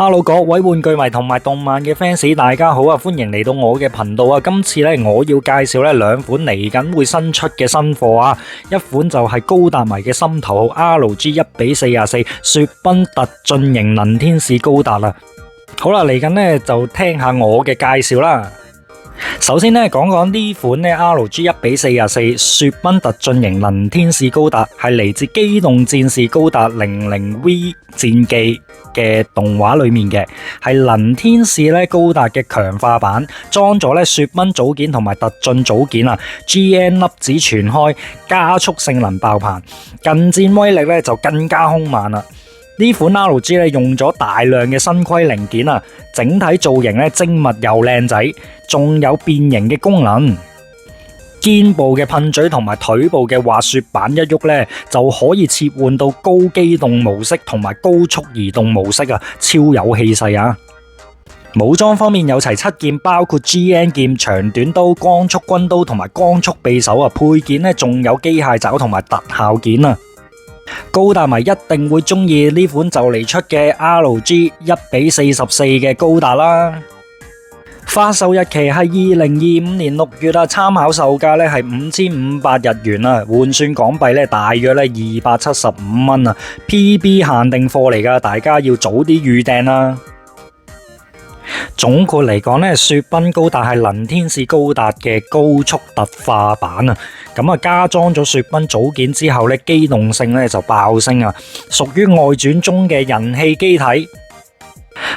Hello，各位玩具迷同埋動漫嘅 fans，大家好啊！歡迎嚟到我嘅頻道啊！今次咧，我要介紹咧兩款嚟緊會新出嘅新貨啊！一款就係高達迷嘅心頭好 RG1:44雪崩特進型能天使高達啦！好啦，嚟緊咧就聽下我嘅介紹啦。首先咧，講講呢款咧 RG1:44雪崩特進型能天使高達係嚟自機動戰士高達00V戰記嘅動畫裏面嘅，係能天使咧高達嘅強化版，裝咗咧雪崩組件同埋特進組件啊 ，GN 粒子全開，加速性能爆棚，近戰威力咧就更加兇猛啦。呢款 RG 咧用咗大量嘅新規零件啊，整體造型咧精密又靚仔，仲有變形嘅功能。肩部嘅噴嘴同埋腿部嘅滑雪板一喐咧，就可以切換到高機動模式同埋高速移動模式啊，超有氣勢啊！武裝方面有齊7件，包括 GN 劍、長短刀、光速軍刀同埋光速匕首啊，配件咧仲有機械爪同埋特效件啊！高達迷一定會中意呢款就嚟出嘅 RG1:44嘅高達啦。發售日期係2025年6月啊，參考售價咧係5500日元啊，換算港幣咧大約咧275蚊啊。PB 限定貨嚟噶，大家要早啲預訂啦。總括嚟講咧，雪崩高達係能天使高達嘅高速特化版啊，咁啊加裝咗雪崩組件之後咧，機動性咧就爆升啊，屬於外傳中嘅人氣機體。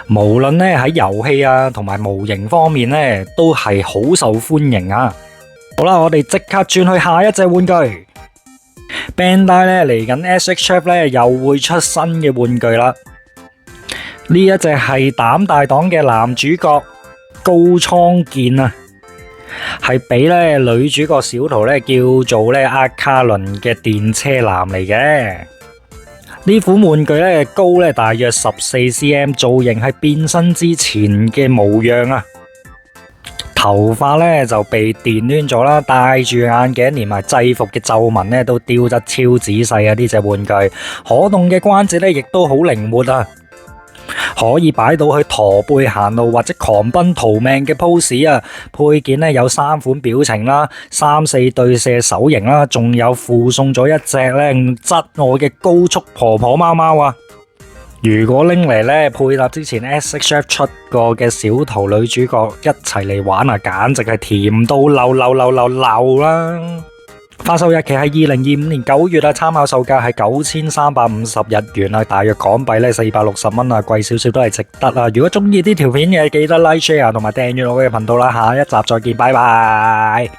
無論咧喺遊戲啊同埋模型方面咧，都係好受歡迎啊。好啦，我哋即刻轉去下一隻玩具。Bandai 咧嚟緊 SHF 咧又會出新嘅玩具啦。呢一隻係膽大黨嘅男主角高倉健啊，係俾咧女主角小桃咧叫做咧阿卡倫嘅電車男嚟嘅。呢款玩具咧高咧大約14cm， 造型係變身之前嘅模樣啊。頭髮咧就被電攣咗啦，戴住眼鏡連埋制服嘅皺紋咧都雕得超仔細啊！呢隻玩具可動嘅關節咧亦都好靈活啊。可以擺到去駝背行路或者狂奔逃命嘅 pose 啊！配件咧有3款表情啦，3-4對射手型啦，仲有附送咗一隻咧質愛嘅高速婆婆貓貓啊！如果拎嚟咧配搭之前 SHF 出過嘅小桃女主角一齊嚟玩啊，簡直係甜到流啦！發售日期係2025年9月啊，參考售價係9350日元啊，大約港幣咧460蚊啊，貴少少都係值得啊！如果中意呢條片嘅，記得 like、share 同埋訂閱我嘅頻道啦，下一集再見，拜拜。